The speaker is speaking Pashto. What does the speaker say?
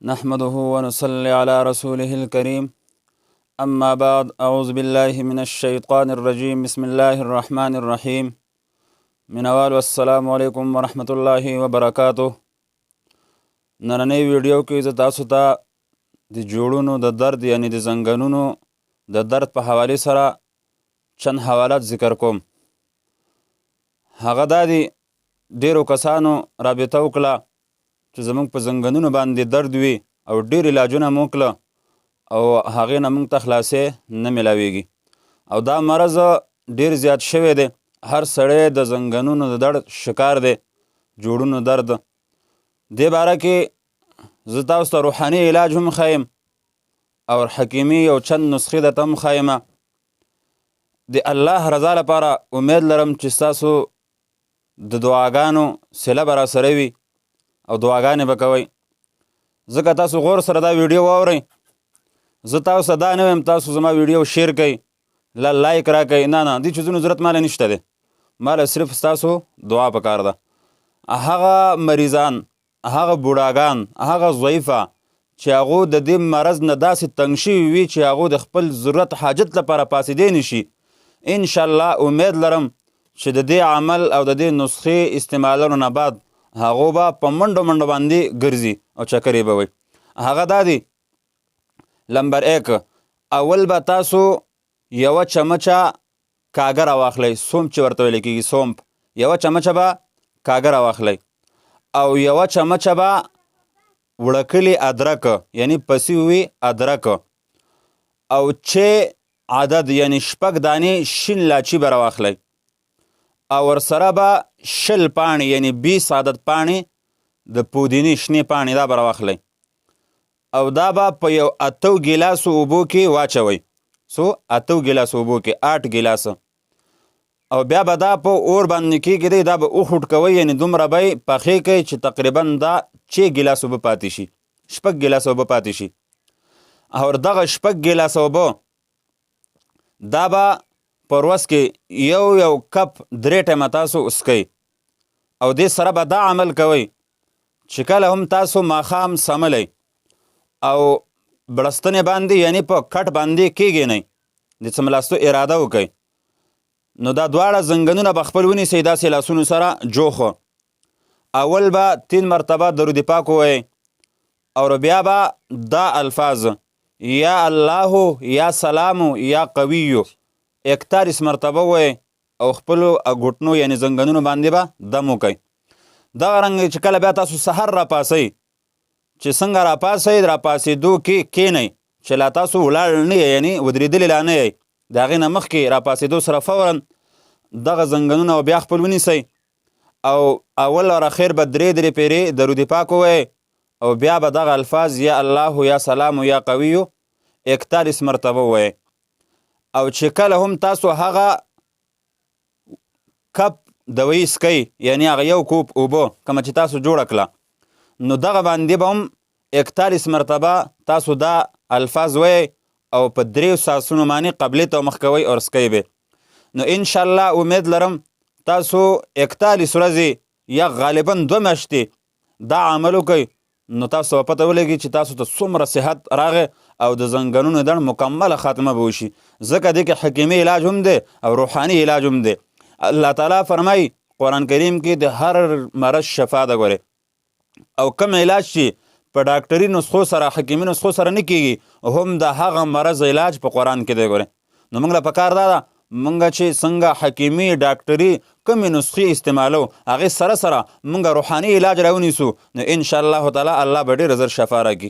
نحمده ونصلي على رسوله الكريم أما بعد أعوذ بالله من الشيطان الرجيم بسم الله الرحمن الرحيم من أول والسلام عليكم ورحمة الله وبركاته نننی ویډیو کې زه تاسو ته د جوړونو د درد یعنی د زنګنونو د درد په حواله سره چند حوالات ذکر کوم. هغه دا دي ډیرو کسانو رابطه وکړه چې زموږ په زنګنونو باندې درد وي او ډیر علاجونه مو وکړه او هغې نه موږ ته خلاصې نه میلاویږي او دا مرض ډیر زیات شوی دی. هر سړی د زنګنونو د درد شکار دی، جوړونو درد. دې باره کې زه تاسو ته روحاني علاج هم ښایم او حکیمي یو چند نسخې درته هم ښایمه. د الله رضا لپاره امید لرم چې ستاسو د دعاګانو صله به راسره وي او دعاګانې به کوئ. ځکه تاسو غور سره دا ویډیو واورئ. زه تاسو ته دا نه وایم تاسو زما ویډیو شیر کوئ، لایک راکوئ. نه نه، دې چیزونو ضرورت ماله نشته دی. ماله صرف ستاسو دعا پکار ده. هغه مریضان، هغه بوډاګان، هغه ضعیفه چې هغو د دې مرض نه داسې تنګ شوي وي چې هغو د خپل ضرورت حاجت لپاره پاسېدی نشي، انشاءالله امید لرم چې د دې عمل او د دې نسخې استعمالونو نه بعد هغو به په منډو منډو باندې ګرځي او چکرې به وي. هغه دا دی، نمبر 1، اول به تاسو یوه چمچه کاږه راواخلی، سومپ چې ورته ویل کېږي، سومپ. یوه چمچه به کاږه راواخلی او یوه چمچه به وړکلي ادرک یعنی پسی وي ادرک او چې عدد یعنی 6 دانې شین لاچي به راواخلی او ورسره به 20 پاڼې یعنی 20 عدد پاڼې د پودینې شنې پاڼې دا به راواخلی او دا به په یو 8 ګیلاسو اوبو کې واچوئ. سو 8 ګیلاسو اوبو کې 8 ګیلاسه او بیا به دا په اور باندې کېږدئ. دا به وخوټ کوئ یعنی دومره به یې پخې کوئ چې تقریبا دا 6 ګیلاس اوبه پاتې شي، 6 ګیلاس اوبه پاتې شي. او دغه 6 ګیلاس اوبه دا به په ورځ کې یو کپ 3 ټایمه تاسو وڅښئ او دې سره به دا عمل کوئ چې کله هم تاسو ماښام سملی او بړستنې باندې یعنی په کټ باندې کېږئ، د څملاستو اراده وکئ، نو دا دواړه زنګنونه به خپل ونیسئ داسې لاسونو سره جوخه. اول به 3 مرتبه درود پاک ووایئ او بیا به دا الفاظ یا الله یا سلام یا قویو 41 مرتبه ووایئ او خپلو ګوټنو یعنی زنګنونو باندې به دم وکئ. دغه رنګ چې کله بیا تاسو سحر راپاسئ، چې څنګه راپاسئ راپاسېدو کې کښېنئ چې لا تاسو ولاړ نه یعنی ودرېدلي لا نه یئ، د هغې نه مخکې راپاسېدو سره فورا دغه زنګنونه بیا خپل ونیسئ او اول او اخر به 3 پیرې درود پاک ووایئ او بیا به دغه الفاظ یا الله یا سلام یا قویو 41 مرتبه ووایئ. او چې کله هم تاسو هغه کپ دوی سکئ یعنی هغه یو کوپ اوبه کومه چې تاسو جوړه کړه نو دغه باندې به هم 41 مرتبه تاسو دا الفاظ وایئ او په 3 ساسونو باندې قبلې ته مخ کوئ او سکئ به. نو انشاءالله امید لرم تاسو 41 ورځې یا غالبا 2 میاشتې دا عمل وکئ نو تاسو به پته ولګي چې تاسو ته څومره صحت راغی او د زنګنونو درد مکمله خاتمه به وشي. ځکه دې کې حکیمي علاج هم دی او روحاني علاج هم دی. الله تعالی فرمایي قرآن کریم کې د هر مرض شفا ده. ګورې او کم علاج چې په ډاکټري نسخو سره حکیمي نسخو سره نه کېږي هم د هغه مرض علاج په قرآن کې دی. ګورې نو موږ له پکار دا ده موږ چې څنګه حکیمي ډاکټري کمې نسخې استعمالو هغې سره سره موږ روحاني علاج راونیسو نو انشاءالله تعالی الله به ډېر زر شفا راکړي.